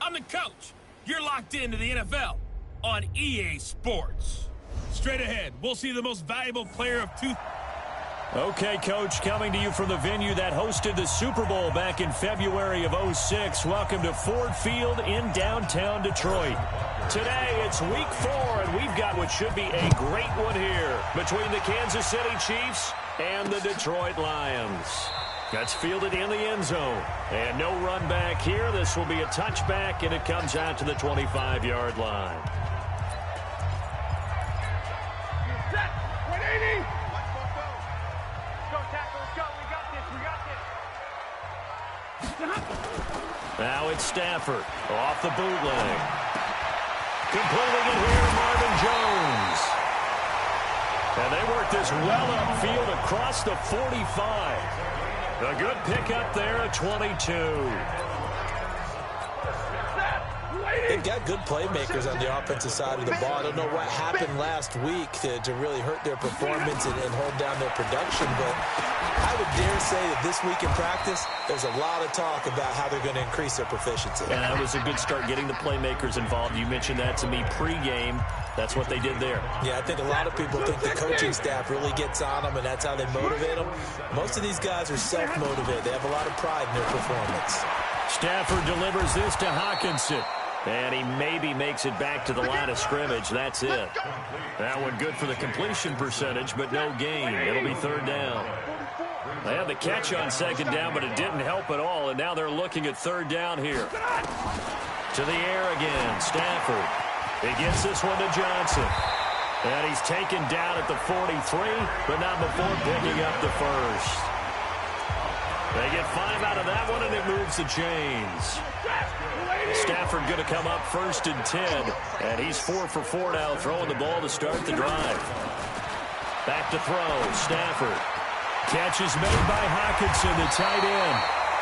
I'm the coach. You're locked into the NFL on EA Sports. Straight ahead, we'll see the most valuable player of two. Okay, Coach, coming to you from the venue that hosted the Super Bowl back in February of '06. Welcome to Ford Field in downtown Detroit. Today, it's Week 4, and we've got what should be a great one here between the Kansas City Chiefs and the Detroit Lions. That's fielded in the end zone. And no run back here. This will be a touchback, and it comes out to the 25-yard line. Set. 180. Go, tackle. Let's go. We got this. Now it's Stafford off the bootleg. Completing it here to Marvin Jones. And they work this well upfield across the 45. A good pickup there at 22. They've got good playmakers on the offensive side of the ball. I don't know what happened last week to really hurt their performance and hold down their production, but I would dare say that this week in practice, there's a lot of talk about how they're going to increase their proficiency. And that was a good start getting the playmakers involved. You mentioned that to me pregame. That's what they did there. Yeah, I think a lot of people think the coaching staff really gets on them, and that's how they motivate them. Most of these guys are self-motivated. They have a lot of pride in their performance. Stafford delivers this to Hockenson. And he maybe makes it back to the line of scrimmage. That's it. That one good for the completion percentage, but no gain. It'll be third down. They had the catch on second down, but it didn't help at all. And now they're looking at third down here. To the air again. Stafford. He gets this one to Johnson. And he's taken down at the 43, but not before picking up the first. They get 5 out of that one, and it moves the chains. Stafford going to come up first and 10, and he's 4 for 4 now, throwing the ball to start the drive. Back to throw, Stafford. Catch is made by Hockenson, the tight end,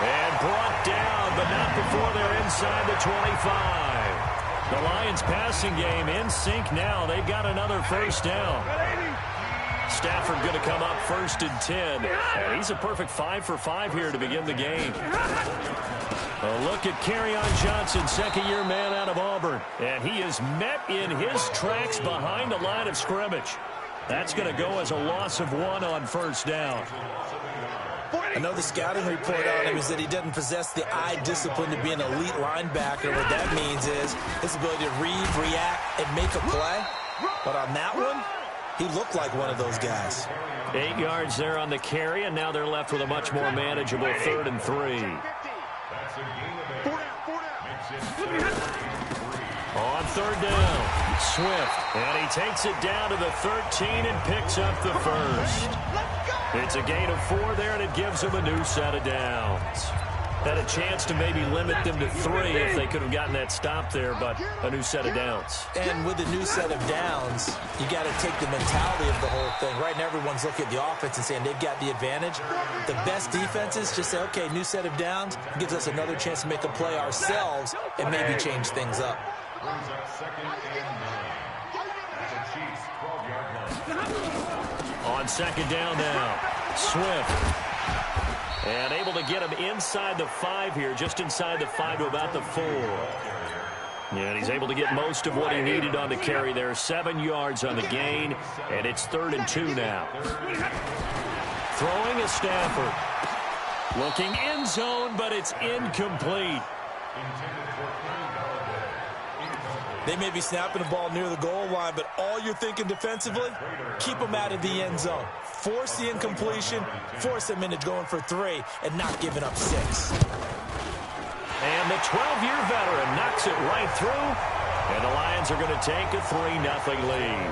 and brought down, but not before they're inside the 25. The Lions passing game in sync now. They've got another first down. Stafford going to come up first and 10, and he's a perfect 5 for 5 here to begin the game. A look at Kerryon Johnson, second-year man out of Auburn. And he is met in his tracks behind the line of scrimmage. That's going to go as a loss of 1 on first down. I know the scouting report on him is that he doesn't possess the eye discipline to be an elite linebacker. What that means is his ability to read, react, and make a play. But on that one, he looked like one of those guys. 8 yards there on the carry, and now they're left with a much more manageable 3rd and 3. On third down, Swift, and he takes it down to the 13 and picks up the first. It's a gain of 4 there, and it gives him a new set of downs. Had a chance to maybe limit them to 3 if they could have gotten that stop there, but a new set of downs. And with a new set of downs, you got to take the mentality of the whole thing. Right now, everyone's looking at the offense and saying they've got the advantage. The best defenses just say, okay, new set of downs gives us another chance to make a play ourselves and maybe change things up. On second down now, Swift. And able to get him inside the 5 here, just inside the 5 to about the 4. And he's able to get most of what he needed on the carry there. 7 yards on the gain, and it's 3rd and 2 now. Throwing is Stafford. Looking end zone, but it's incomplete. They may be snapping the ball near the goal line, but all you're thinking defensively, keep them out of the end zone. Force the incompletion, force them into going for 3, and not giving up 6. And the 12-year veteran knocks it right through, and the Lions are going to take a 3-0 lead.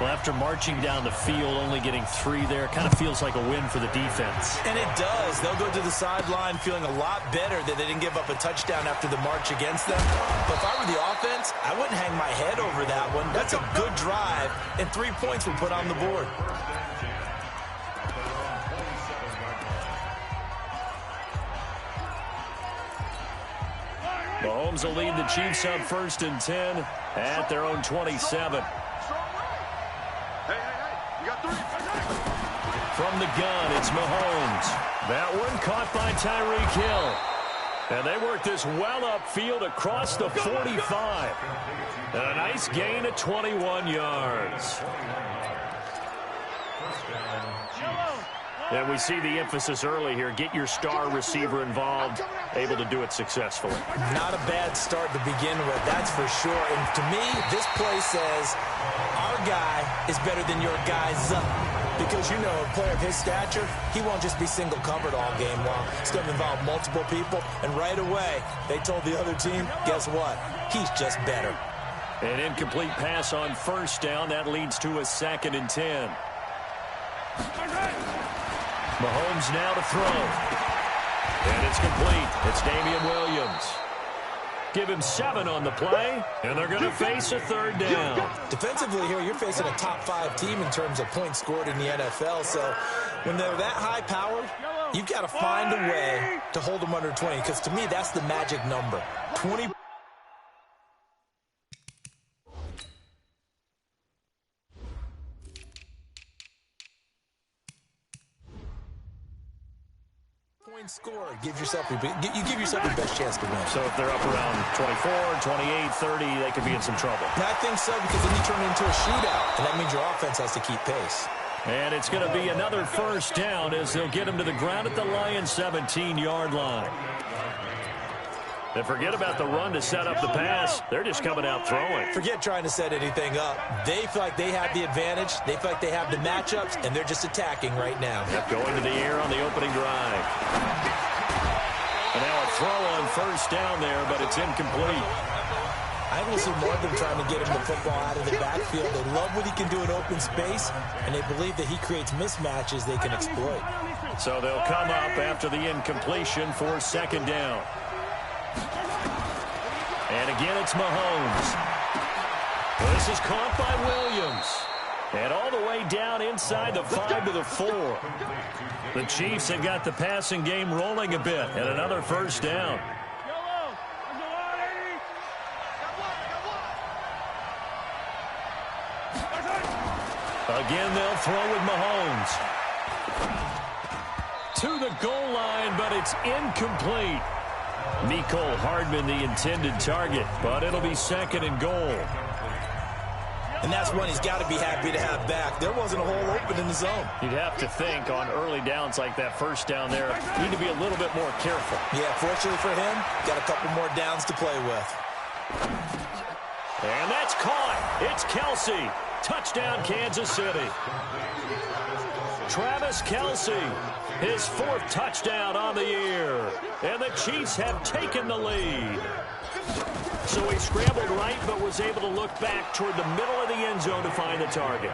Well, after marching down the field, only getting 3 there, kind of feels like a win for the defense. And it does. They'll go to the sideline feeling a lot better that they didn't give up a touchdown after the march against them. But if I were the offense, I wouldn't hang my head over that one. That's a good drive, and 3 points were put on the board. Mahomes will lead the Chiefs up 1st and 10 at their own 27. From the gun, it's Mahomes. That one caught by Tyreek Hill. And they work this well upfield across the 45. And a nice gain of 21 yards. And we see the emphasis early here. Get your star receiver involved, able to do it successfully. Not a bad start to begin with, that's for sure. And to me, this play says our guy is better than your guy's up. Because, you know, a player of his stature, he won't just be single covered all game long. It's going to involve multiple people. And right away, they told the other team, guess what? He's just better. An incomplete pass on first down. That leads to a 2nd and 10. Mahomes now to throw. And it's complete. It's Damian Williams. Give him 7 on the play, and they're going to face a 3rd down. Defensively here, you're facing a top-5 team in terms of points scored in the NFL. So when they're that high-powered, you've got to find a way to hold them under 20. Because to me, that's the magic number. 20. Score gives yourself you give yourself your best chance to win. So if they're up around 24, 28, 30, they could be in some trouble. And I think so, because then you turn it into a shootout, and that means your offense has to keep pace. And it's going to be another 1st down as they'll get him to the ground at the Lions' 17-yard line. And forget about the run to set up the pass. They're just coming out throwing. Forget trying to set anything up. They feel like they have the advantage. They feel like they have the matchups, and they're just attacking right now. Yep, going to the air on the opening drive. And now a throw on 1st down there, but it's incomplete. I think we'll see more of them trying to get him the football out of the backfield. They love what he can do in open space, and they believe that he creates mismatches they can exploit. So they'll come up after the incompletion for 2nd down. And again, it's Mahomes. This is caught by Williams. And all the way down inside the 5 to the 4. The Chiefs have got the passing game rolling a bit. And another 1st down. Again, they'll throw with Mahomes. To the goal line, but it's incomplete. Mecole Hardman, the intended target, but it'll be 2nd and goal. And that's one he's got to be happy to have back. There wasn't a hole open in the zone. You'd have to think on early downs like that 1st down there, you need to be a little bit more careful. Yeah, fortunately for him, got a couple more downs to play with. And that's caught. It's Kelce. Touchdown, Kansas City. Travis Kelce, his 4th touchdown on the year. And the Chiefs have taken the lead. So he scrambled right, but was able to look back toward the middle of the end zone to find the target.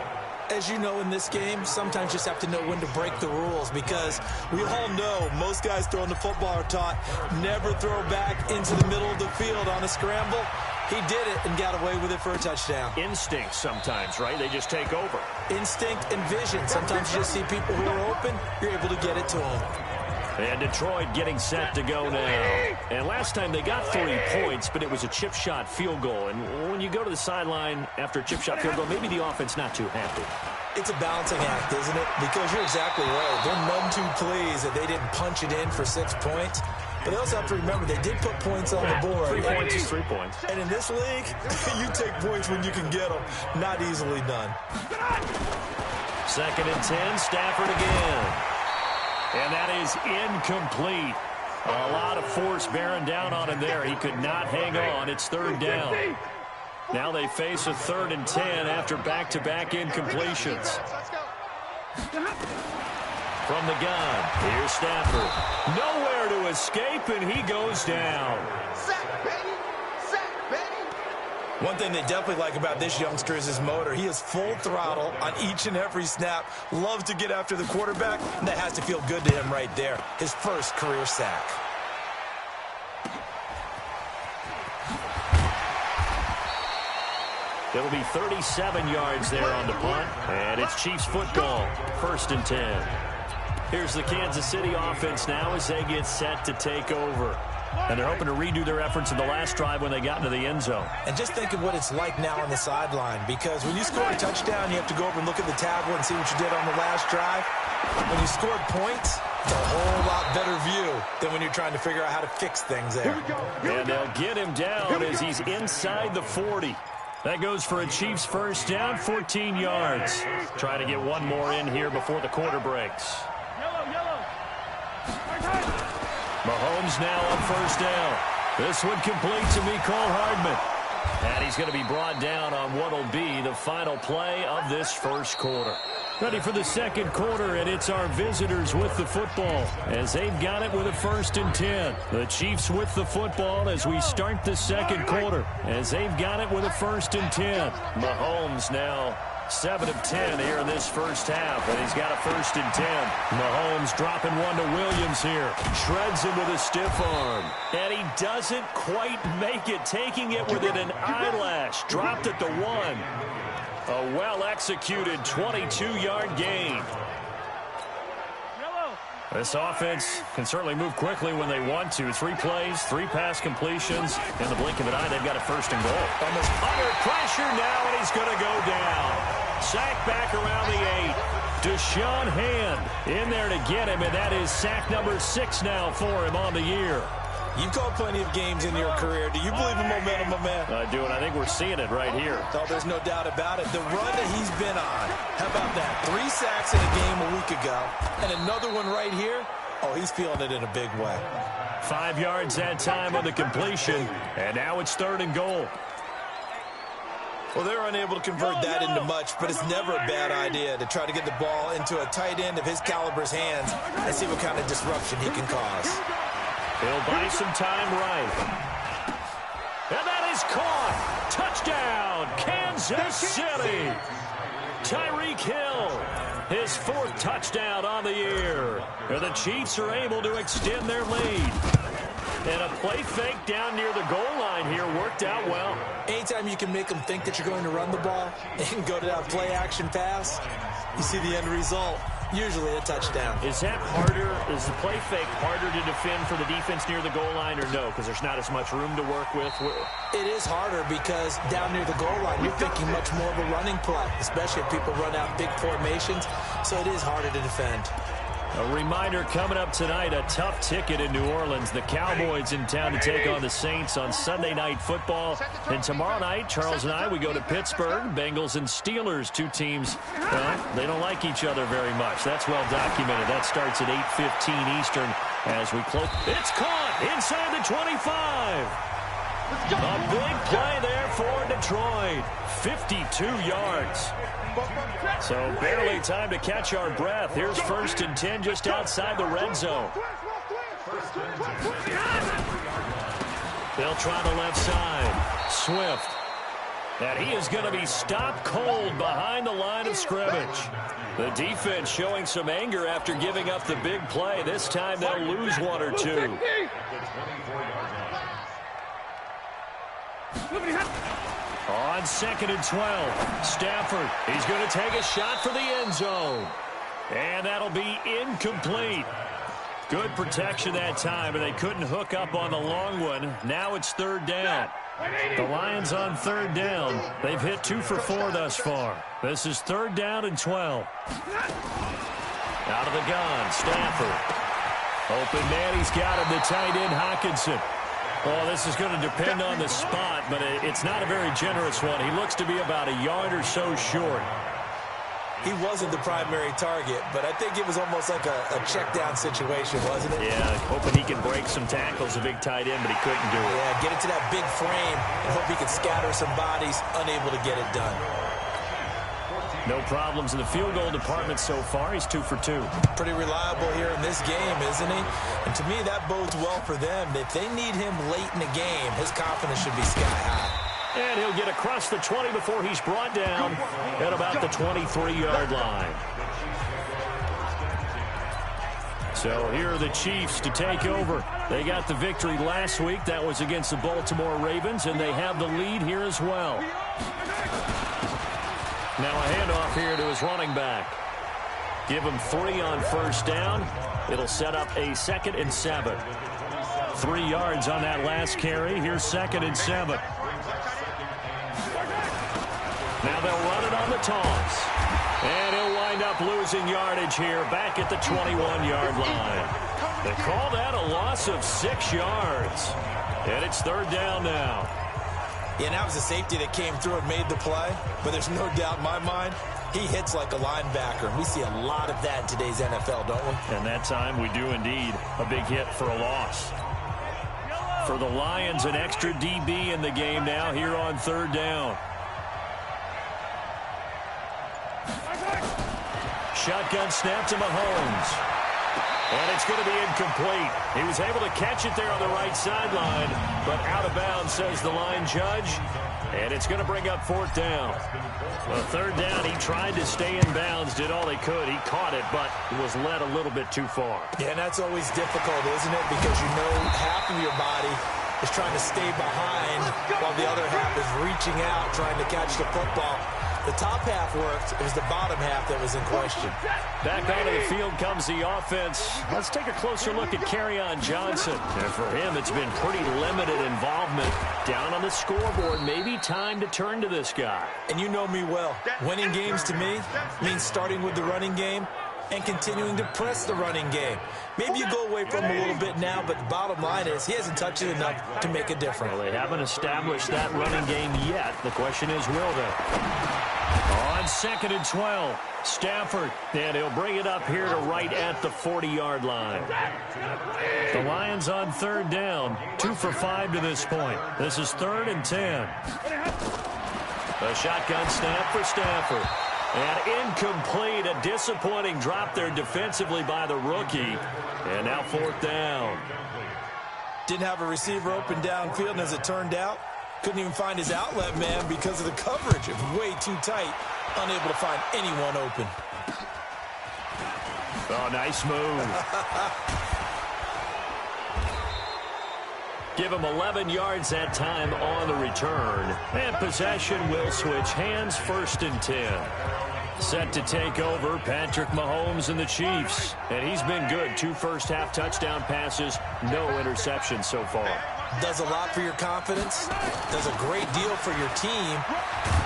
As you know, in this game, sometimes you just have to know when to break the rules, because we all know most guys throwing the football are taught never throw back into the middle of the field on a scramble. He did it and got away with it for a touchdown. Instinct sometimes, right? They just take over. Instinct and vision. Sometimes you just see people who are open, you're able to get it to them. And Detroit getting set to go now. And last time they got 3 points, but it was a chip shot field goal. And when you go to the sideline after a chip shot field goal, maybe the offense not too happy. It's a balancing act, isn't it? Because you're exactly right. They're none too pleased that they didn't punch it in for 6 points. But they also have to remember they did put points on the board. 3 points is 3 points. And in this league, you take points when you can get them. Not easily done. 2nd and 10, Stafford again. And that is incomplete. A lot of force bearing down on him there. He could not hang on. It's 3rd down. Now they face a 3rd and 10 after back-to-back incompletions. From the gun, here's Stafford. Nowhere to escape, and he goes down. One thing they definitely like about this youngster is his motor. He is full throttle on each and every snap. Loves to get after the quarterback, and that has to feel good to him right there. His first career sack. It'll be 37 yards there on the punt, and it's Chiefs football, 1st and 10. Here's the Kansas City offense now as they get set to take over. And they're hoping to redo their efforts in the last drive when they got into the end zone. And just think of what it's like now on the sideline, because when you score a touchdown, you have to go over and look at the tablet and see what you did on the last drive. When you scored points, It's a whole lot better view than when you're trying to figure out how to fix things there. And they'll get him down as he's inside the 40. That goes for a Chiefs first down, 14 yards. Trying to get one more in here before the quarter breaks. Mahomes now on first down. This one complete to Mecole Hardman. And he's going to be brought down on what will be the final play of this first quarter. Ready for the second quarter, and it's our visitors with the football as they've got it with a 1st and 10. The Chiefs with the football as we start the second quarter as they've got it with a 1st and 10. Mahomes now 7 of 10 here in this first half, and he's got a 1st and 10. Mahomes dropping one to Williams here. Shreds him with a stiff arm. And he doesn't quite make it, taking it within an eyelash. Dropped at the 1. A well-executed 22-yard gain. This offense can certainly move quickly when they want to. 3 plays, 3 pass completions. In the blink of an eye, they've got a 1st and goal. Almost under pressure now, and he's going to go down. Sack back around the 8. Deshaun Hand in there to get him, and that is sack number 6 now for him on the year. You've called plenty of games in your career. Do you believe in momentum, my man? I do, and I think we're seeing it right here. Oh, there's no doubt about it. The run that he's been on, how about that? 3 sacks in a game a week ago, and another one right here. Oh, he's feeling it in a big way. 5 yards that time on the completion, and now it's 3rd and goal. Well, they're unable to convert that into much, but it's never a bad idea to try to get the ball into a tight end of his caliber's hands and see what kind of disruption he can cause. He'll buy some time right. And that is caught. Touchdown, Kansas City. Tyreek Hill, his 4th touchdown on the year. And the Chiefs are able to extend their lead. And a play fake down near the goal line here worked out well. Anytime you can make them think that you're going to run the ball and go to that play-action pass, you see the end result. Usually a touchdown. Is that harder? Is the play fake harder to defend for the defense near the goal line or no? Because there's not as much room to work with? It is harder because down near the goal line, you're thinking much more of a running play, especially if people run out big formations. So it is harder to defend. A reminder coming up tonight, a tough ticket in New Orleans. The Cowboys in town to take on the Saints on Sunday Night Football. And tomorrow night, Charles and I, we go to Pittsburgh. Bengals and Steelers, 2 teams, they don't like each other very much. That's well documented. That starts at 8:15 Eastern as we close. It's caught inside the 25. A big play there for Detroit. 52 yards. So barely time to catch our breath. Here's 1st and 10 just outside the red zone. They'll try the left side. Swift. And he is going to be stopped cold behind the line of scrimmage. The defense showing some anger after giving up the big play. This time they'll lose 1 or 2. On 2nd and 12, Stafford, he's going to take a shot for the end zone. And that'll be incomplete. Good protection that time, but they couldn't hook up on the long one. Now it's 3rd down. The Lions on 3rd down. They've hit 2 for 4 thus far. This is 3rd down and 12. Out of the gun, Stafford. Open man, he's got him, the tight end, Hockenson. Oh, this is going to depend on the spot, but it's not a very generous one. He looks to be about a yard or so short. He wasn't the primary target, but I think it was almost like a check-down situation, wasn't it? Yeah, hoping he can break some tackles, a big tight end, but he couldn't do it. Yeah, get it to that big frame and hope he can scatter some bodies, unable to get it done. No problems in the field goal department so far. He's 2 for 2. Pretty reliable here in this game, isn't he? And to me, that bodes well for them. If they need him late in the game, his confidence should be sky high. And he'll get across the 20 before he's brought down at about the 23-yard line. So here are the Chiefs to take over. They got the victory last week. That was against the Baltimore Ravens, and they have the lead here as well. Now a handoff here to his running back. Give him 3 on 1st down. It'll set up a 2nd and 7. 3 yards on that last carry. Here's 2nd and 7. Now they'll run it on the toss. And he'll wind up losing yardage here back at the 21-yard line. They call that a loss of 6 yards. And it's third down now. Yeah, that was a safety that came through and made the play. But there's no doubt in my mind, he hits like a linebacker. And we see a lot of that in today's NFL, don't we? And that time we do indeed. A big hit for a loss. For the Lions, an extra DB in the game now here on third down. Shotgun snap to Mahomes. And it's going to be incomplete. He was able to catch it there on the right sideline, but out of bounds, says the line judge. And it's going to bring up fourth down. Well, third down, he tried to stay in bounds, did all he could. He caught it, but was led a little bit too far. Yeah, and that's always difficult, isn't it? Because you know half of your body is trying to stay behind while the other half is reaching out, trying to catch the football. The top half worked. It was the bottom half that was in question. Back onto the field comes the offense. Let's take a closer look at Kerryon Johnson. And for him, it's been pretty limited involvement. Down on the scoreboard, maybe time to turn to this guy. And you know me well. Winning games to me means starting with the running game and continuing to press the running game. Maybe you go away from him a little bit now, but the bottom line is he hasn't touched it enough to make a difference. Well, they haven't established that running game yet. The question is, will they? On 2nd and 12, Stafford, and he'll bring it up here to right at the 40-yard line. The Lions on third down, 2 for 5 to this point. This is 3rd and 10. A shotgun snap for Stafford. And incomplete, a disappointing drop there defensively by the rookie. And now fourth down. Didn't have a receiver open downfield, and as it turned out, couldn't even find his outlet man because of the coverage. It was way too tight, unable to find anyone open. Oh, nice move. Give him 11 yards that time on the return. And possession will switch hands, 1st and 10. Set to take over, Patrick Mahomes and the Chiefs. And he's been good. 2 first-half touchdown passes, no interceptions so far. Does a lot for your confidence, does a great deal for your team,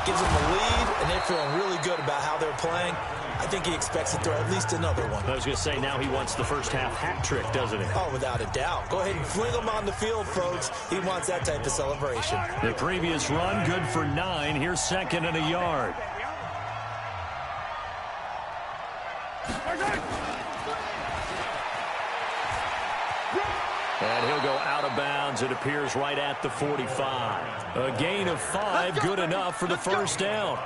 gives them the lead, and they're feeling really good about how they're playing. I think he expects to throw at least another one. I was going to say, now he wants the first-half hat trick, doesn't he? Oh, without a doubt. Go ahead and fling him on the field, folks. He wants that type of celebration. The previous run, good for 9. Here's 2nd and a yard. And he'll go out of bounds, it appears, right at the 45. A gain of 5, good enough for the first down.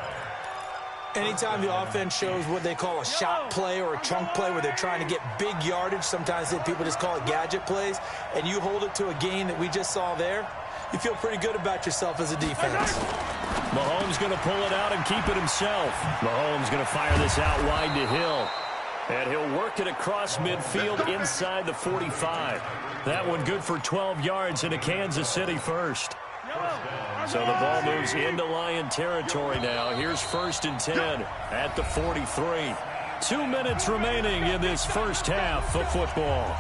Anytime the offense shows what they call a shot play or a chunk play where they're trying to get big yardage, sometimes people just call it gadget plays, and you hold it to a gain that we just saw there, you feel pretty good about yourself as a defense. Mahomes going to pull it out and keep it himself. Mahomes going to fire this out wide to Hill. And he'll work it across midfield inside the 45. That one good for 12 yards into Kansas City first. So the ball moves into Lion territory now. Here's 1st and 10 at the 43. 2 minutes remaining in this first half of football.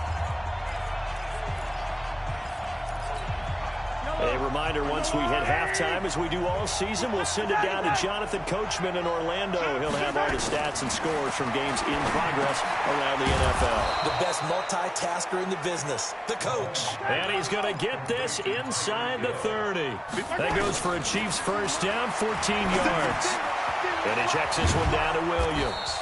A reminder, once we hit halftime, as we do all season, we'll send it down to Jonathan Coachman in Orlando. He'll have all the stats and scores from games in progress around the NFL. The best multitasker in the business, the coach. And he's going to get this inside the 30. That goes for a Chiefs first down, 14 yards. And he checks this one down to Williams.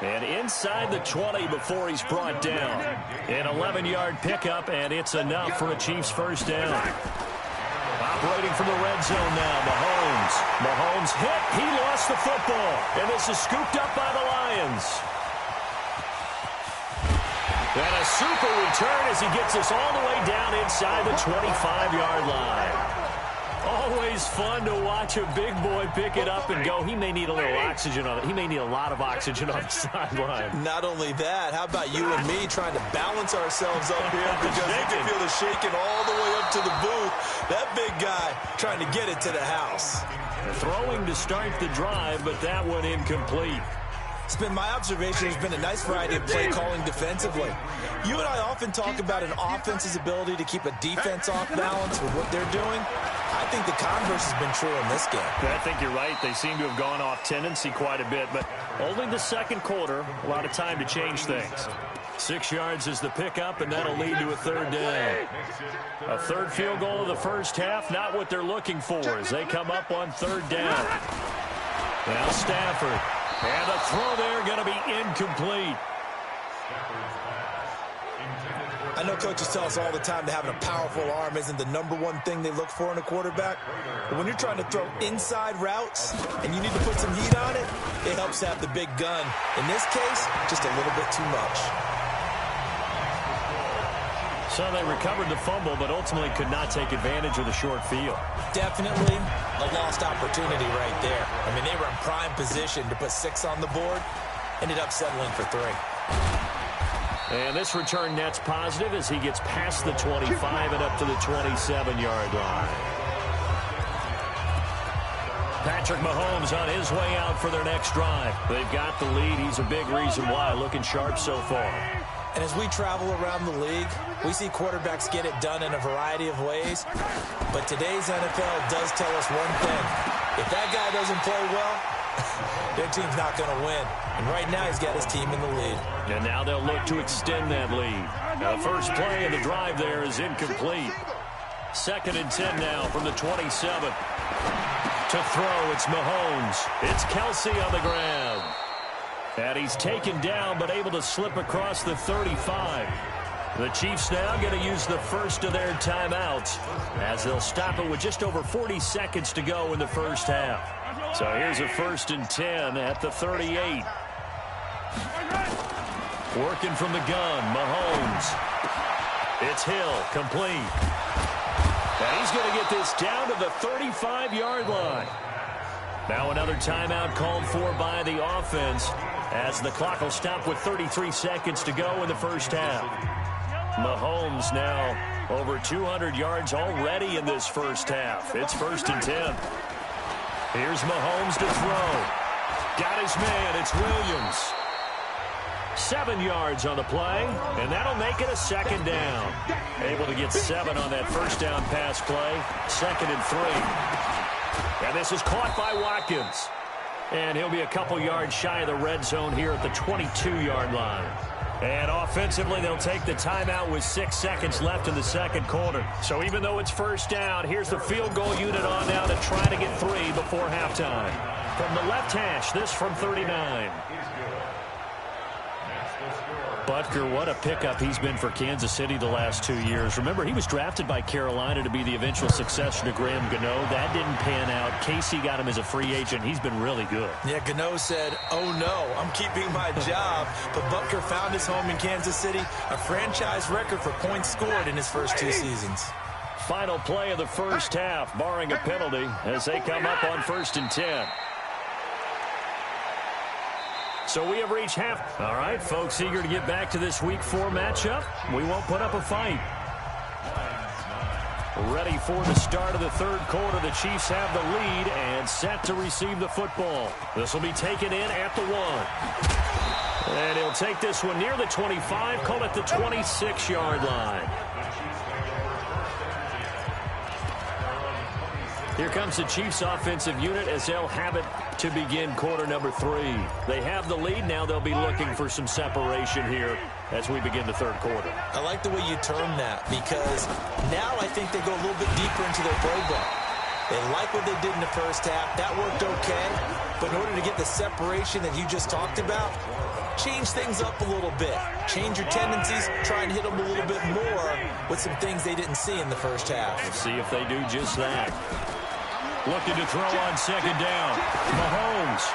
And inside the 20 before he's brought down. An 11-yard pickup, and it's enough for a Chiefs first down. Operating from the red zone now, Mahomes. Mahomes hit. He lost the football. And this is scooped up by the Lions. And a super return as he gets us all the way down inside the 25-yard line. Always fun to watch a big boy pick it up and go. He may need a little oxygen on it. He may need a lot of oxygen on the sideline. Not only that, how about you and me trying to balance ourselves up here because you can feel the shaking all the way up to the booth. That big guy trying to get it to the house. Throwing to start the drive, but that one incomplete. It's been my observation. There's been a nice variety of play calling defensively. You and I often talk about an offense's ability to keep a defense off balance with what they're doing. I think the converse has been true in this game. I think you're right. They seem to have gone off tendency quite a bit, but only the second quarter, a lot of time to change things. 6 yards is the pickup, and that'll lead to a third down. A third field goal of the first half, not what they're looking for as they come up on third down. Now Stafford, and the throw there going to be incomplete. I know coaches tell us all the time that having a powerful arm isn't the #1 thing they look for in a quarterback. But when you're trying to throw inside routes and you need to put some heat on it, it helps have the big gun. In this case, just a little bit too much. So they recovered the fumble, but ultimately could not take advantage of the short field. Definitely a lost opportunity right there. I mean, they were in prime position to put 6 on the board. Ended up settling for 3. And this return net's positive as he gets past the 25 and up to the 27-yard line. Patrick Mahomes on his way out for their next drive. They've got the lead. He's a big reason why. Looking sharp so far. And as we travel around the league, we see quarterbacks get it done in a variety of ways. But today's NFL does tell us one thing. If that guy doesn't play well, their team's not going to win. And right now he's got his team in the lead. And now they'll look to extend that lead. The first play of the drive there is incomplete. 2nd and 10 now from the 27. To throw, it's Mahomes. It's Kelsey on the ground. And he's taken down but able to slip across the 35. The Chiefs now going to use the first of their timeouts as they'll stop it with just over 40 seconds to go in the first half. So here's a 1st and 10 at the 38. Working from the gun, Mahomes. It's Hill, complete. And he's going to get this down to the 35-yard line. Now another timeout called for by the offense as the clock will stop with 33 seconds to go in the first half. Mahomes now over 200 yards already in this first half. It's 1st and 10. Here's Mahomes to throw. Got his man. It's Williams. 7 yards on the play, and that'll make it a 2nd down. Able to get 7 on that first down pass play. 2nd and 3. And this is caught by Watkins. And he'll be a couple yards shy of the red zone here at the 22-yard line. And offensively, they'll take the timeout with 6 seconds left in the second quarter. So even though it's first down, here's the field goal unit on now to try to get 3 before halftime. From the left hash, this from 39. Butker, what a pickup he's been for Kansas City the last 2 years. Remember, he was drafted by Carolina to be the eventual successor to Graham Gano. That didn't pan out. Casey got him as a free agent. He's been really good. Yeah, Gano said, oh no, I'm keeping my job. But Butker found his home in Kansas City, a franchise record for points scored in his first 2 seasons. Final play of the first half, barring a penalty, as they come up on 1st and 10. So we have reached half. All right, folks, eager to get back to this Week 4 matchup. We won't put up a fight. Ready for the start of the third quarter. The Chiefs have the lead and set to receive the football. This will be taken in at the 1. And he'll take this one near the 25, call it the 26-yard line. Here comes the Chiefs offensive unit as they'll have it to begin quarter number 3. They have the lead. Now they'll be looking for some separation here as we begin the third quarter. I like the way you term that because now I think they go a little bit deeper into their playbook. They like what they did in the first half. That worked okay. But in order to get the separation that you just talked about, change things up a little bit. Change your tendencies. Try and hit them a little bit more with some things they didn't see in the first half. We'll see if they do just that. Looking to throw on 2nd down. Mahomes.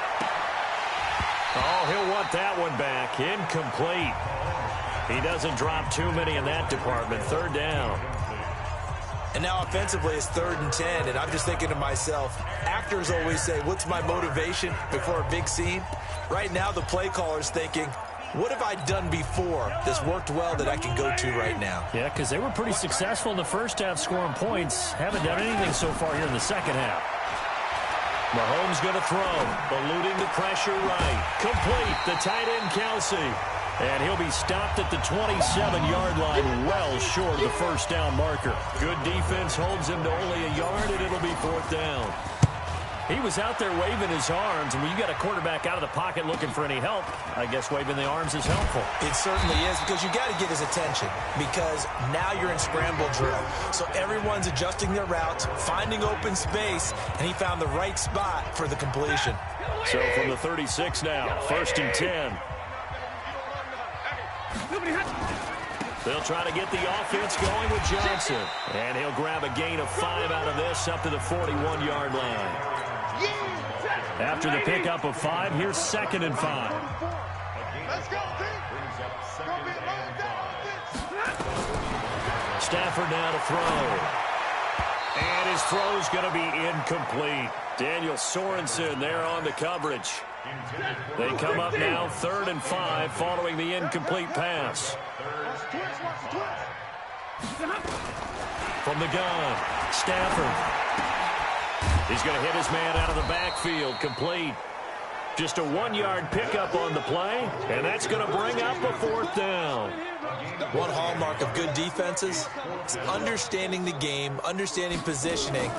Oh, he'll want that one back. Incomplete. He doesn't drop too many in that department. 3rd down. And now offensively it's 3rd and 10. And I'm just thinking to myself, actors always say, what's my motivation before a big scene? Right now the play caller's thinking, what have I done before that's worked well that I can go to right now? Yeah, because they were pretty successful in the first half scoring points. Haven't done anything so far here in the second half. Mahomes going to throw. Eluding the pressure right. Complete. The tight end, Kelsey. And he'll be stopped at the 27-yard line, well short of the first down marker. Good defense holds him to only a yard, and it'll be 4th down. He was out there waving his arms, and when you got a quarterback out of the pocket looking for any help, I guess waving the arms is helpful. It certainly is, because you got to get his attention, because now you're in scramble drill. So everyone's adjusting their routes, finding open space, and he found the right spot for the completion. So from the 36 now, 1st and 10. They'll try to get the offense going with Johnson. And he'll grab a gain of 5 out of this up to the 41-yard line. After the pickup of 5, here's 2nd and 5. Let's go, Stafford now to throw. And his throw's going to be incomplete. Daniel Sorensen there on the coverage. They come up now 3rd and 5 following the incomplete pass. From the gun, Stafford. He's going to hit his man out of the backfield, complete. Just a 1-yard pickup on the play, and that's going to bring up a 4th down. One hallmark of good defenses is understanding the game, understanding positioning,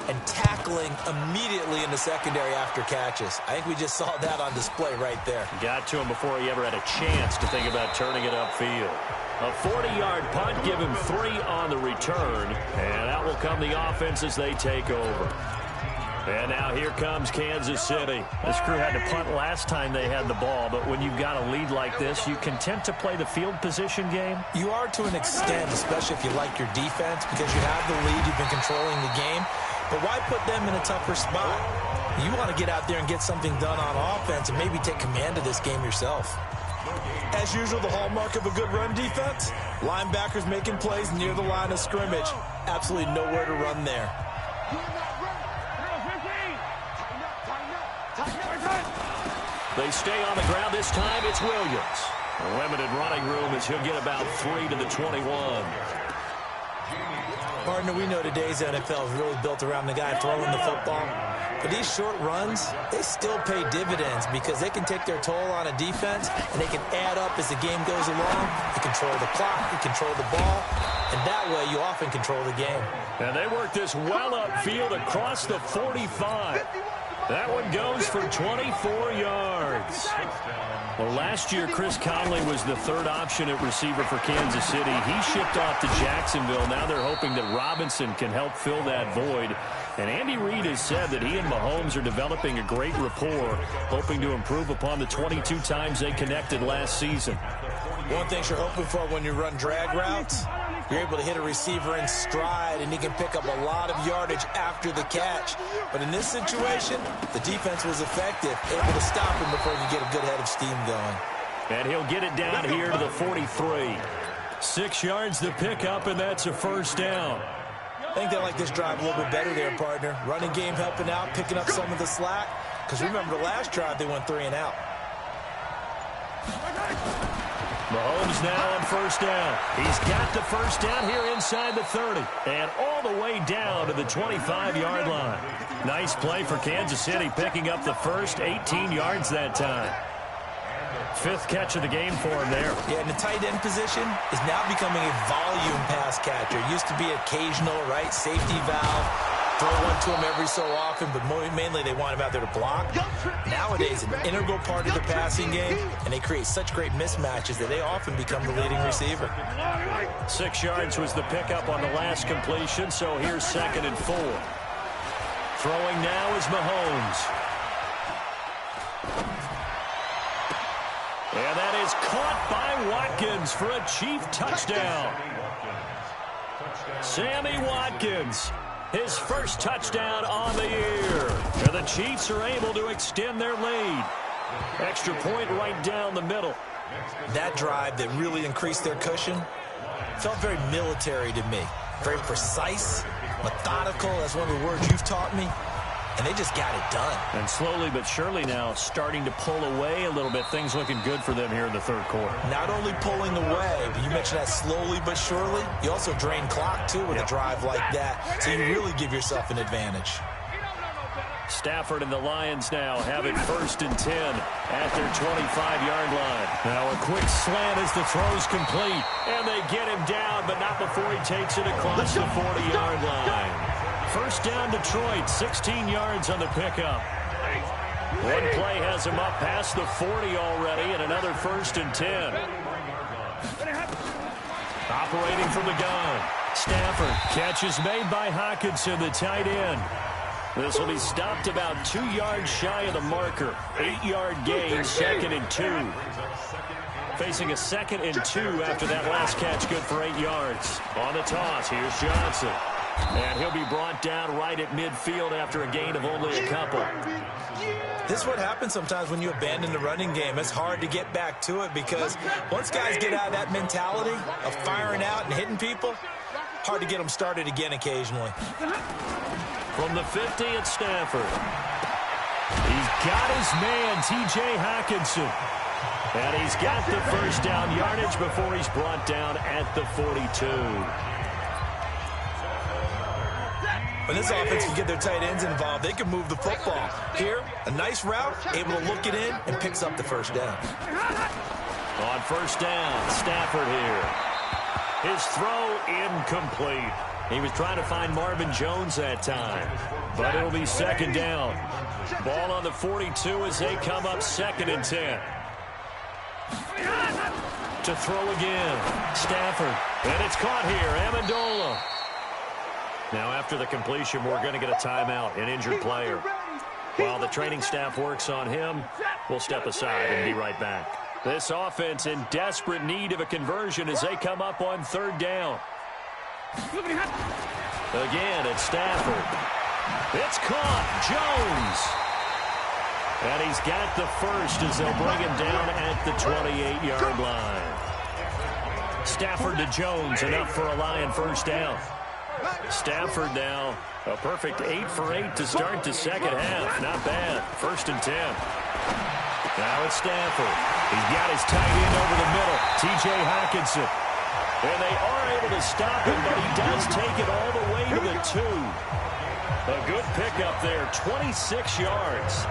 and tackling immediately in the secondary after catches. I think we just saw that on display right there. Got to him before he ever had a chance to think about turning it upfield. A 40-yard punt, give him 3 on the return, and out will come the offense as they take over. And now here comes Kansas City. This crew had to punt last time they had the ball, but when you've got a lead like this, you content to play the field position game? You are to an extent, especially if you like your defense, because you have the lead, you've been controlling the game. But why put them in a tougher spot? You want to get out there and get something done on offense and maybe take command of this game yourself. As usual, the hallmark of a good run defense, linebackers making plays near the line of scrimmage. Absolutely nowhere to run there. They stay on the ground this time. It's Williams. A limited running room as he'll get about 3 to the 21. Partner, we know today's NFL is really built around the guy throwing the football. But these short runs, they still pay dividends because they can take their toll on a defense and they can add up as the game goes along. You control the clock, you control the ball, and that way you often control the game. And they work this well upfield across the 45. That one goes for 24 yards. Well, last year, Chris Conley was the 3rd option at receiver for Kansas City. He shipped off to Jacksonville. Now they're hoping that Robinson can help fill that void. And Andy Reid has said that he and Mahomes are developing a great rapport, hoping to improve upon the 22 times they connected last season. One thing you're hoping for when you run drag routes, you're able to hit a receiver in stride, and he can pick up a lot of yardage after the catch. But in this situation, the defense was effective, able to stop him before he could get a good head of steam going. And he'll get it down here to the 43. 6 yards to pick up, and that's a 1st down. I think they like this drive a little bit better there, partner. Running game helping out, picking up some of the slack. Because remember, the last drive they went 3 and out. Mahomes now on 1st down. He's got the 1st down here inside the 30. And all the way down to the 25-yard line. Nice play for Kansas City, picking up the first 18 yards that time. 5th catch of the game for him there. Yeah, and the tight end position is now becoming a volume pass catcher. It used to be occasional, right? Safety valve. Throw one to him every so often, but mainly they want him out there to block. Nowadays, an integral part of the passing game, and they create such great mismatches that they often become the leading receiver. 6 yards was the pickup on the last completion, so here's 2nd and 4. Throwing now is Mahomes. And that is caught by Watkins for a Chief touchdown. Sammy Watkins. His first touchdown on the year. And the Chiefs are able to extend their lead. Extra point right down the middle. That drive that really increased their cushion felt very military to me. Very precise, methodical. That's one of the words you've taught me. And they just got it done. And slowly but surely now starting to pull away a little bit. Things looking good for them here in the 3rd quarter. Not only pulling away, but you mentioned that slowly but surely. You also drain clock, too, with a drive like that. So you really give yourself an advantage. Stafford and the Lions now have it 1st and 10 at their 25-yard line. Now a quick slant as the throw's complete. And they get him down, but not before he takes it across the 40-yard line. 1st down Detroit, 16 yards on the pickup. One play has him up past the 40 already, and another 1st and 10. Operating from the gun. Stafford. Catch is made by Hockenson, the tight end. This will be stopped about 2 yards shy of the marker. 8-yard gain, 2nd and 2. Facing a 2nd and 2 after that last catch, good for 8 yards. On the toss, here's Johnson. And he'll be brought down right at midfield after a gain of only a couple. This is what happens sometimes when you abandon the running game. It's hard to get back to it because once guys get out of that mentality of firing out and hitting people, hard to get them started again occasionally. From the 50 at Stafford. He's got his man, T.J. Hockenson. And he's got the 1st down yardage before he's brought down at the 42. When this offense can get their tight ends involved, they can move the football. Here, a nice route, able to look it in, and picks up the 1st down. On 1st down, Stafford here. His throw incomplete. He was trying to find Marvin Jones that time, but it'll be 2nd down. Ball on the 42 as they come up 2nd and 10. To throw again, Stafford, and it's caught here, Amendola. Now after the completion, we're going to get a timeout, an injured player. While the training staff works on him, we'll step aside and be right back. This offense in desperate need of a conversion as they come up on 3rd down. Again, it's Stafford. It's caught. Jones. And he's got the 1st as they'll bring him down at the 28-yard line. Stafford to Jones, enough for a Lion 1st down. Stafford now, a perfect 8 for 8 to start the 2nd half. Not bad. 1st and 10. Now it's Stafford. He's got his tight end over the middle, T.J. Hockenson. And they are able to stop him, but he does take it all the way to the 2. A good pickup there, 26 yards.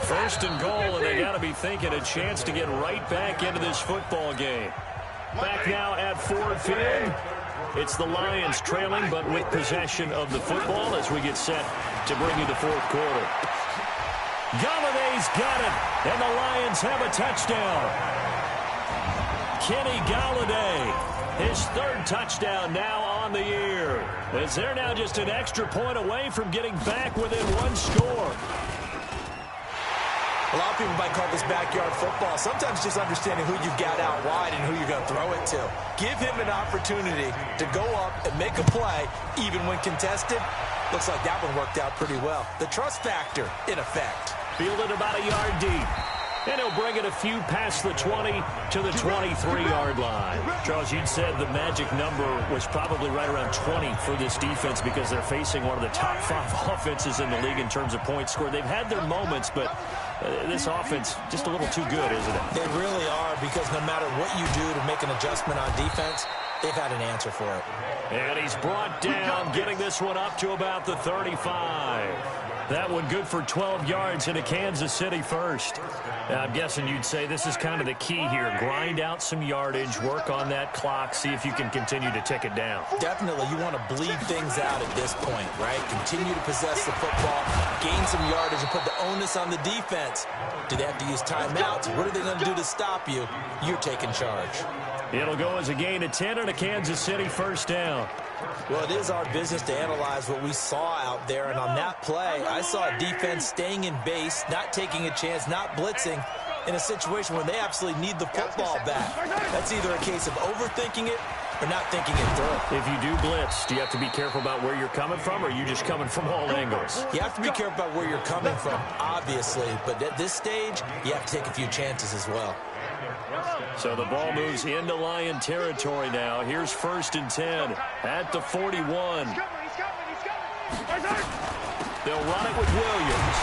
1st and goal, and they got to be thinking a chance to get right back into this football game. Back now at Ford Field. It's the Lions trailing, but with possession of the football as we get set to bring you the 4th quarter. Galladay's got it, and the Lions have a touchdown. Kenny Galladay, his 3rd touchdown now on the year, as they're now just an extra point away from getting back within 1 score. A lot of people might call this backyard football. Sometimes just understanding who you've got out wide and who you're going to throw it to. Give him an opportunity to go up and make a play, even when contested. Looks like that one worked out pretty well. The trust factor, in effect. Fielded about a yard deep. And he'll bring it a few past the 20 to the 23-yard line. Charles, you'd said the magic number was probably right around 20 for this defense because they're facing one of the top 5 offenses in the league in terms of points scored. They've had their moments, but this offense just a little too good, isn't it? They really are, because no matter what you do to make an adjustment on defense, they've had an answer for it. And he's brought down, getting this one up to about the 35. That one good for 12 yards into Kansas City 1st. I'm guessing you'd say this is kind of the key here. Grind out some yardage, work on that clock, see if you can continue to tick it down. Definitely. You want to bleed things out at this point, right? Continue to possess the football, gain some yardage, and put the onus on the defense. Do they have to use timeouts? What are they going to do to stop you? You're taking charge. It'll go as a gain of 10 and a Kansas City 1st down. Well, it is our business to analyze what we saw out there, and on that play, I saw a defense staying in base, not taking a chance, not blitzing, in a situation where they absolutely need the football back. That's either a case of overthinking it or not thinking it through. If you do blitz, do you have to be careful about where you're coming from, or are you just coming from all angles? You have to be careful about where you're coming from, obviously, but at this stage, you have to take a few chances as well. So the ball moves into Lion territory now. Here's 1st and 10 at the 41. They'll run it with Williams.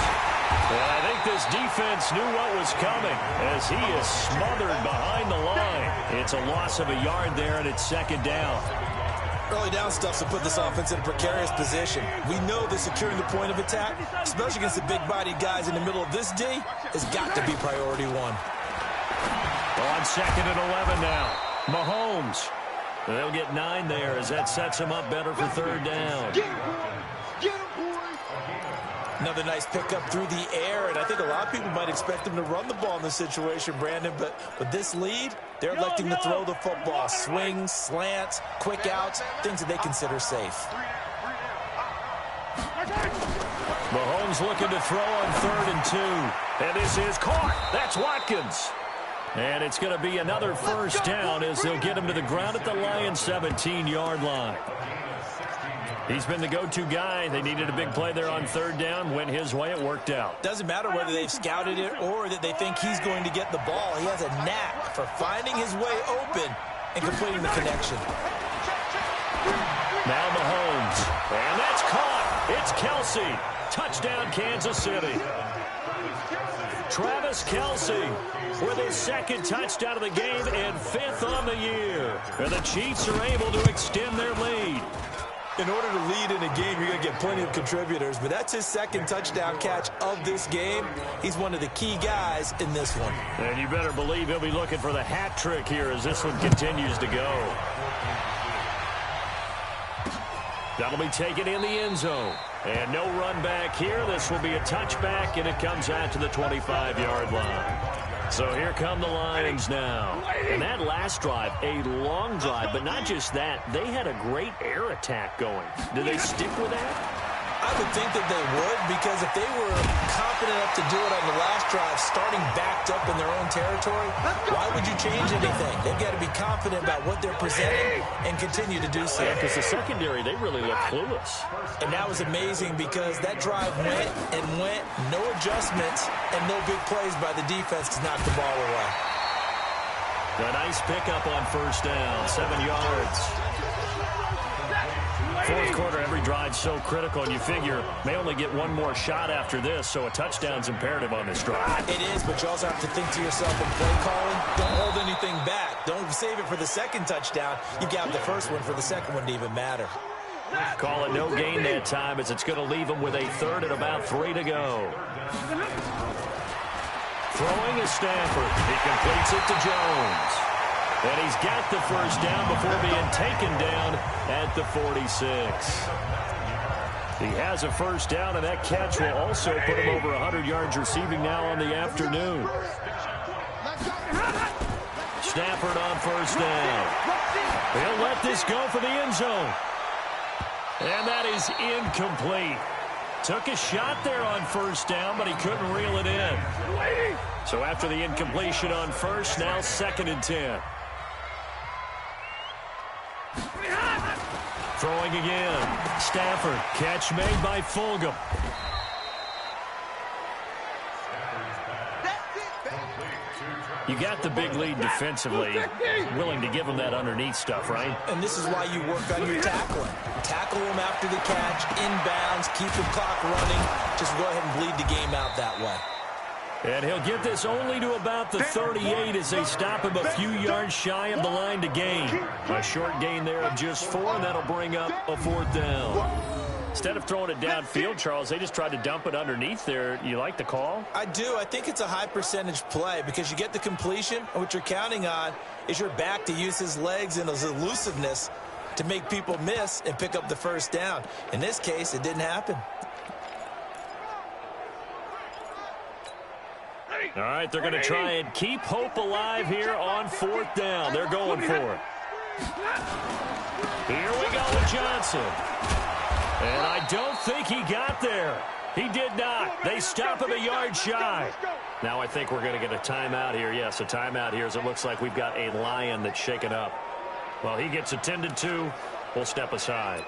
And I think this defense knew what was coming as he is smothered behind the line. It's a loss of a yard there, and it's 2nd down. Early down stuff will put this offense in a precarious position. We know that securing the point of attack, especially against the big-bodied guys in the middle of this D, has got to be priority one. On 2nd and 11 now. Mahomes. They'll get 9 there as that sets him up better for 3rd down. Another nice pickup through the air, and I think a lot of people might expect them to run the ball in this situation, Brandon, but with this lead, they're electing to throw the football. Swings, slants, quick outs, things that they consider safe. Mahomes looking to throw on 3rd and 2. And this is caught. That's Watkins. And it's going to be another first down as they'll get him to the ground at the Lions' 17-yard line. He's been the go-to guy. They needed a big play there on 3rd down. Went his way. It worked out. Doesn't matter whether they've scouted it or that they think he's going to get the ball. He has a knack for finding his way open and completing the connection. Now Mahomes. And that's caught. It's Kelce. Touchdown, Kansas City. Travis Kelce with his 2nd touchdown of the game and 5th on the year. And the Chiefs are able to extend their lead. In order to lead in a game, you're going to get plenty of contributors, but that's his 2nd touchdown catch of this game. He's one of the key guys in this one. And you better believe he'll be looking for the hat trick here as this one continues to go. That'll be taken in the end zone. And no run back here. This will be a touchback, and it comes out to the 25-yard line. So here come the Lions now. And that last drive, a long drive, but not just that. They had a great air attack going. Do they stick with that? I would think that they would, because if they were confident enough to do it on the last drive, starting backed up in their own territory, why would you change anything? They've got to be confident about what they're presenting and continue to do so. Yeah, because the secondary, they really look clueless. And that was amazing because that drive went and went, no adjustments, and no big plays by the defense to knock the ball away. A nice pickup on 1st down, 7 yards. 4th quarter, every drive's so critical, and you figure may only get one more shot after this, so a touchdown's imperative on this drive. It is, but you also have to think to yourself in play calling, don't hold anything back. Don't save it for the 2nd touchdown. You got the 1st one for the 2nd one to even matter. Call it no gain that time as it's going to leave them with a 3rd and about 3 to go. Throwing is Stafford. He completes it to Jones. And he's got the 1st down before being taken down at the 46. He has a 1st down, and that catch will also put him over 100 yards receiving now on the afternoon. Stafford on 1st down. He'll let this go for the end zone. And that is incomplete. Took a shot there on 1st down, but he couldn't reel it in. So after the incompletion on 1st, now 2nd and 10. Throwing again. Stafford. Catch made by Fulgham. You got the big lead defensively. Willing to give them that underneath stuff, right? And this is why you work on your tackling. Tackle them after the catch, inbounds, keep the clock running. Just go ahead and bleed the game out that way. And he'll get this only to about the 38 as they stop him a few yards shy of the line to gain. A short gain there of just 4, and that'll bring up a 4th down. Instead of throwing it downfield, Charles, they just tried to dump it underneath there. You like the call? I do. I think it's a high-percentage play because you get the completion, and what you're counting on is your back to use his legs and his elusiveness to make people miss and pick up the 1st down. In this case, it didn't happen. All right, they're going to try and keep hope alive here on 4th down. They're going for it. Here we go with Johnson. And I don't think he got there. He did not. They stop him a yard shy. Now I think we're going to get a timeout here. Yes, a timeout here as it looks like we've got a Lion that's shaken up. Well, he gets attended to. We'll step aside.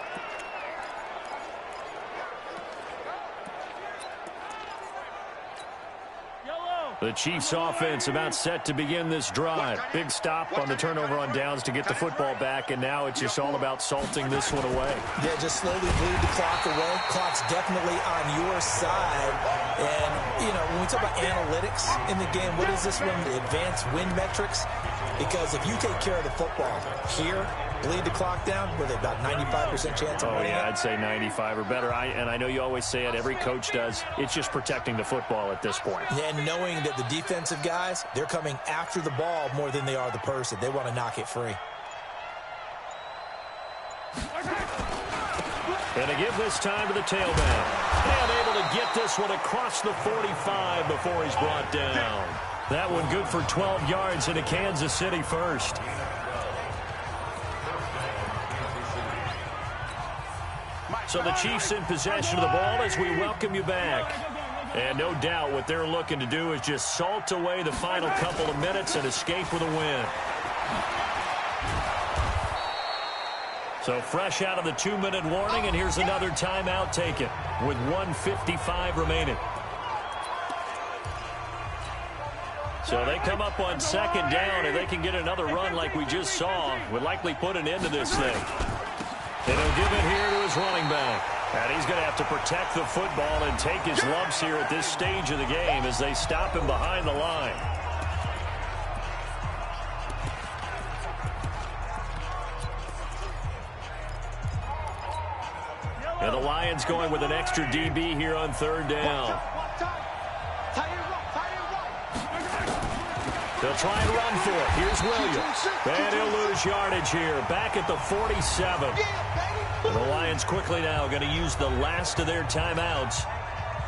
The Chiefs offense about set to begin this drive. Big stop on the turnover on downs to get the football back, and now it's just all about salting this one away. Yeah, just slowly bleed the clock away. Clock's definitely on your side. And, you know, when we talk about analytics in the game, what is this one? The advanced win metrics. Because if you take care of the football here, bleed the clock down, with about 95% chance of winning. Oh, yeah, I'd say 95 or better. And I know you always say it, every coach does. It's just protecting the football at this point. And knowing that the defensive guys, they're coming after the ball more than they are the person. They want to knock it free. And to give this time to the tailback. And able to get this one across the 45 before he's brought down. That one good for 12 yards into Kansas City first. So the Chiefs in possession of the ball as we welcome you back. And no doubt what they're looking to do is just salt away the final couple of minutes and escape with a win. So fresh out of the 2-minute warning, and here's another timeout taken with 1:55 remaining. So they come up on second down, and they can get another run like we just saw. Would likely put an end to this thing. And he'll give it here to his running back. And he's going to have to protect the football and take his lumps here at this stage of the game as they stop him behind the line. And the Lions going with an extra DB here on third down. They'll try and run for it. Here's Williams. And he'll lose yardage here. Back at the 47. And the Lions quickly now going to use the last of their timeouts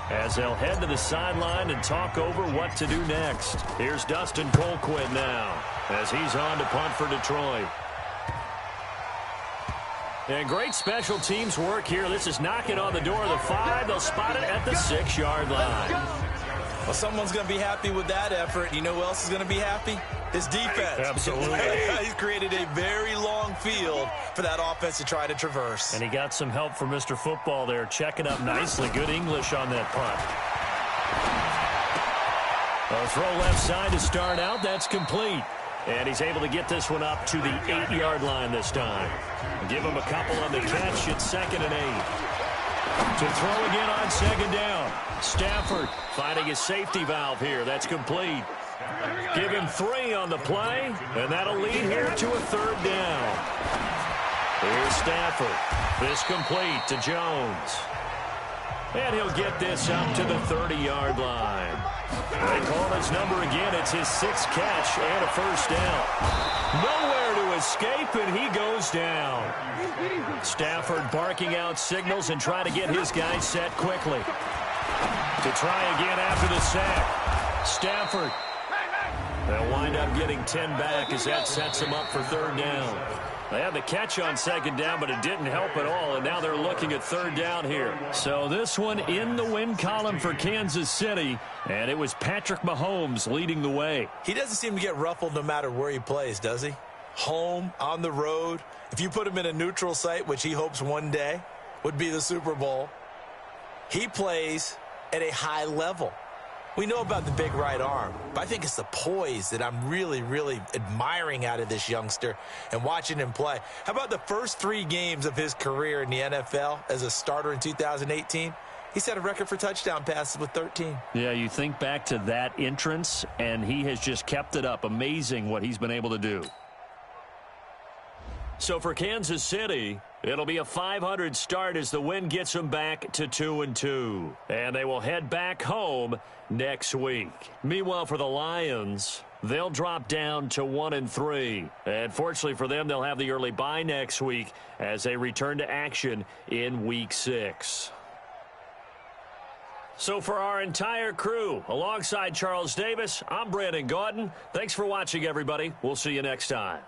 as they'll head to the sideline and talk over what to do next. Here's Dustin Colquitt now as he's on to punt for Detroit. And great special teams work here. This is knocking on the door of the 5. They'll spot it at the 6-yard line. Well, someone's going to be happy with that effort. You know who else is going to be happy? His defense. Absolutely. He's created a very long field for that offense to try to traverse. And he got some help from Mr. Football there, checking up nicely. Good English on that punt. A throw left side to start out. That's complete. And he's able to get this one up to the 8-yard line this time. Give him a couple on the catch. It's 2nd and 8. To throw again on second down. Stafford finding his safety valve here. That's complete. Give him 3 on the play, and that'll lead here to a 3rd down. Here's Stafford. This complete to Jones. And he'll get this up to the 30-yard line. They call his number again. It's his 6th catch and a 1st down. Nowhere to escape, and he goes down. Stafford barking out signals and trying to get his guys set quickly. To try again after the sack. Stafford. They'll wind up getting 10 back as that sets them up for 3rd down. They had the catch on 2nd down, but it didn't help at all, and now they're looking at 3rd down here. So this one in the win column for Kansas City, and it was Patrick Mahomes leading the way. He doesn't seem to get ruffled no matter where he plays, does he? Home, on the road. If you put him in a neutral site, which he hopes one day would be the Super Bowl, he plays at a high level. We know about the big right arm, but I think it's the poise that I'm really, really admiring out of this youngster and watching him play. How about the first 3 games of his career in the NFL as a starter in 2018? He set a record for touchdown passes with 13. Yeah, you think back to that entrance, and he has just kept it up. Amazing what he's been able to do. So for Kansas City, it'll be a .500 start as the win gets them back to 2-2. And they will head back home next week. Meanwhile, for the Lions, they'll drop down to 1-3. And fortunately for them, they'll have the early bye next week as they return to action in Week 6. So for our entire crew, alongside Charles Davis, I'm Brandon Gaudin. Thanks for watching, everybody. We'll see you next time.